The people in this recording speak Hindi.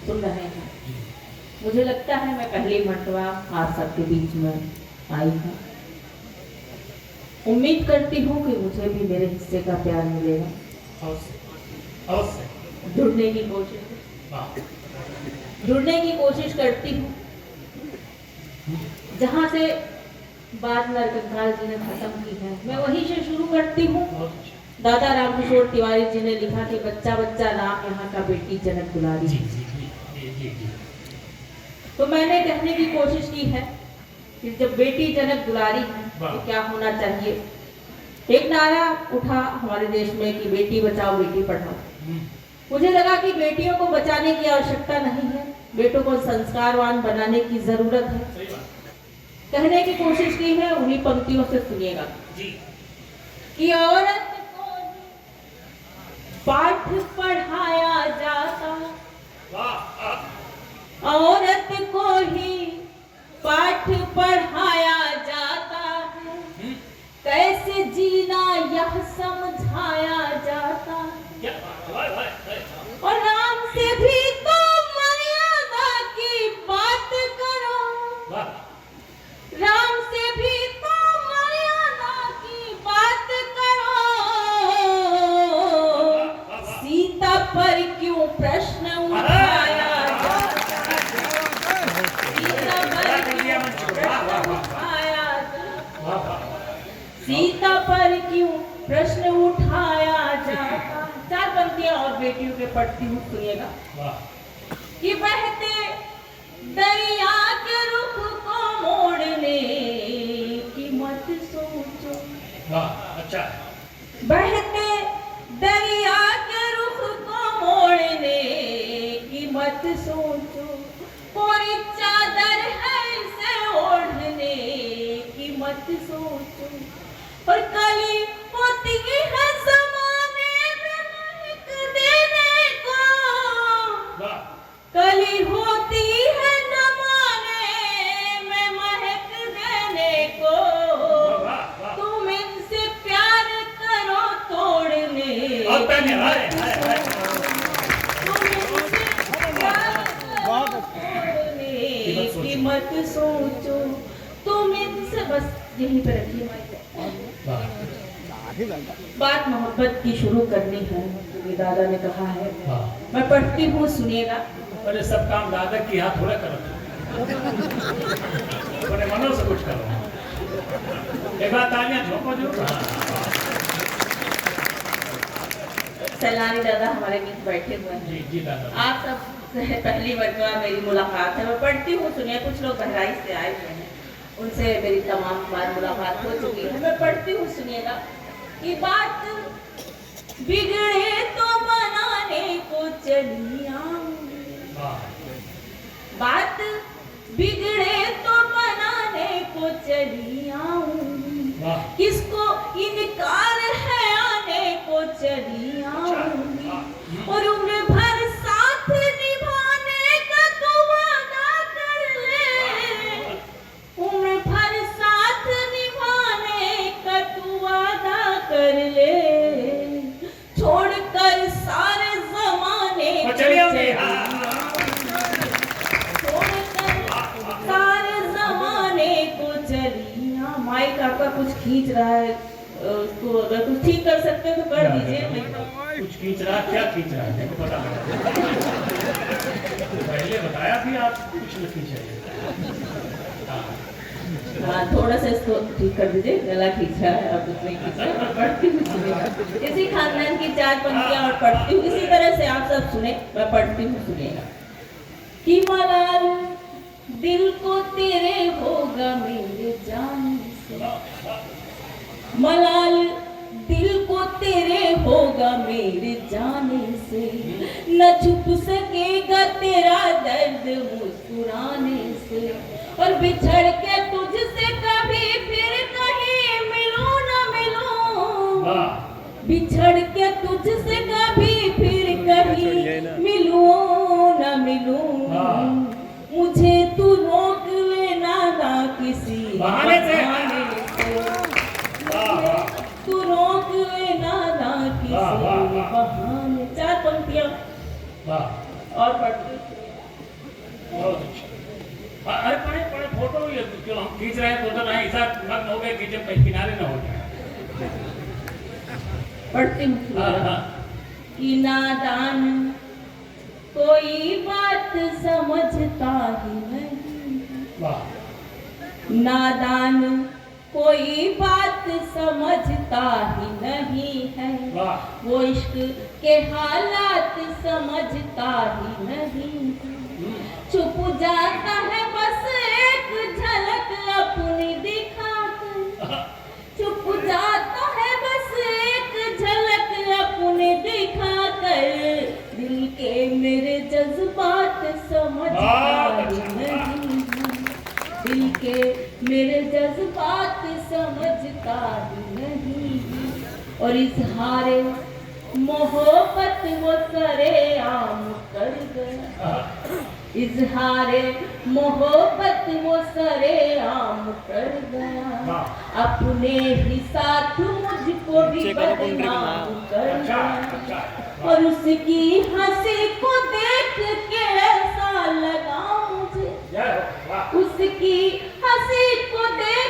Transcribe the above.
सुन रहे हैं। मुझे लगता है मैं पहली मर्तबा आप सबके बीच में आई हूँ। उम्मीद करती हूँ कि मुझे भी मेरे हिस्से का प्यार मिलेगा। जुड़ने की कोशिश करती हूँ। जहाँ से बात नरकंकाल जी ने खत्म की है, मैं वहीं से शुरू करती हूँ। दादा रामकिशोर तिवारी जी ने लिखा कि बच्चा बच्चा राम यहाँ का, बेटी जनक दुलारी। तो मैंने कहने की कोशिश की है कि जब बेटी जनक दुलारी है तो क्या होना चाहिए। एक नारा उठा हमारे देश में कि बेटी बचाओ बेटी पढ़ाओ। मुझे लगा कि बेटियों को बचाने की आवश्यकता नहीं है, बेटों को संस्कारवान बनाने की जरूरत है। कहने की कोशिश की है, उन्हीं पंक्तियों से सुनिएगा कि औरत को पाठ पढ़ाया जाता, औरत को ही पाठ पढ़ाया जाता है, कैसे जीना यह समझाया जाता है। और राम से भी तो मर्यादा की बात करो, राम से भी तो मर्यादा की बात करो। सीता पर क्यों प्रश्न उठाया जाता है, सीता पर क्यों प्रश्न उठाया जाता, सीता पर क्यों प्रश्न उठाया जाता। चार पंक्तियां और बेटियों के पढ़ती हूँ, सुनिएगा कि बहते दरिया के रुख को मोड़ने की मत सोचो। अच्छा। बहते दरिया के रुख को मोड़ने की मत सोचो, कोई चादर है इसे ओढ़ने की मत सोचो। और कली होती है ज़माने में महक देने को, कली होती है ज़माने में महक देने को। तुम इनसे प्यार करो तोड़ने, तुम इनसे प्यार करो तोड़ने की मत सोचो। तुम इनसे, बस यहीं पे रखिए। बात मोहब्बत की शुरू करनी है, क्योंकि दादा ने कहा है। मैं पढ़ती हूँ, सुनिएगा। अरे सब काम दादा की हाथ थोड़ा करो, थोड़े मनो से कुछ करो। एक बात तालियां झोंको जो। सैलानी दादा हमारे बीच बैठे हुए हैं। जी जी दादा। आप सब पहली मर्तबा मेरी मुलाकात है। मैं पढ़ती हूँ, सुनिए। कुछ लोग बहराइच से आए हुए हैं, उनसे मेरी तमाम बार मुलाकात हो चुकी है। मैं पढ़ती हूँ, सुनिएगा कि बात बिगड़े तो बनाने को चली आऊंगी, बात बिगड़े तो बनाने को चली आऊंगी, किसको इनकार है आने को चली आऊंगी। और उम्र भर साथ निभाने का तो वादा कर ले, उम्र भर साथ निभाने का तू वादा कर ले, छोड़कर सारे जमाने को छोड़कर सारे जमाने को चलिया। माइक आपका कुछ खींच रहा है, उसको अगर कुछ ठीक कर सकते हैं तो कर दीजिए। कुछ खींच रहा, क्या खींच रहा है देखो, पता पहले बताया भी आप कुछ नहीं खींचे। हाँ, थोड़ा सा इसको ठीक कर दीजिए, गला खींच रहा है, अब कुछ नहीं खींच रहा है। पढ़ती हूँ, सुनिएगा। इसी खानदान की चार पंक्तियां और पढ़ती हूँ, इसी तरह से आप सब सुने। मैं पढ़ती हूँ, सुनिएगा कि मलाल दिल को तेरे होगा मेरे जान से, मलाल दिल को तेरे होगा मेरे जाने से, न छुप सकेगा तेरा दर्द मुस्कुराने से। और बिछड़ के तुझसे कभी फिर कहीं मिलूं न मिलूं, बिछड़ के तुझसे कभी फिर कहीं मिलूं न मिलूं, मुझे तू रोक लेना ना किसी बहाने से, तू रोक लेना ना किसी बहाने। चार पंक्तियां और पढ़ती बहुत अच्छा। अरे पड़े फोटो ये जो हम खींच रहे हैं तो नहीं ऐसा मत हो गए कि जब कहीं किनारे ना हो जाए। पढ़ती हूँ हाँ हाँ कि नादान कोई बात समझता ही नहीं, वाह नादान कोई बात समझता ही नहीं है, वाह वो इश्क के हालात समझता ही नहीं है, छुप जाता है बस एक झलक अपनी दिखाकर, छुप जाता है बस एक झलक अपने दिखाकर, दिल के मेरे जज्बात समझता ही नहीं है, दिल के मेरे जज्बात समझता ही नहीं है, और इजहारे मोहब्बत वो सरेआम कर गया, इजहारे मोहब्बत वो सरेआम कर गया, अपने ही साथ मुझको भी बदनाम कर गया, और उसकी हंसी को देख के ऐसा लगा मुझे, उसकी हंसी को देख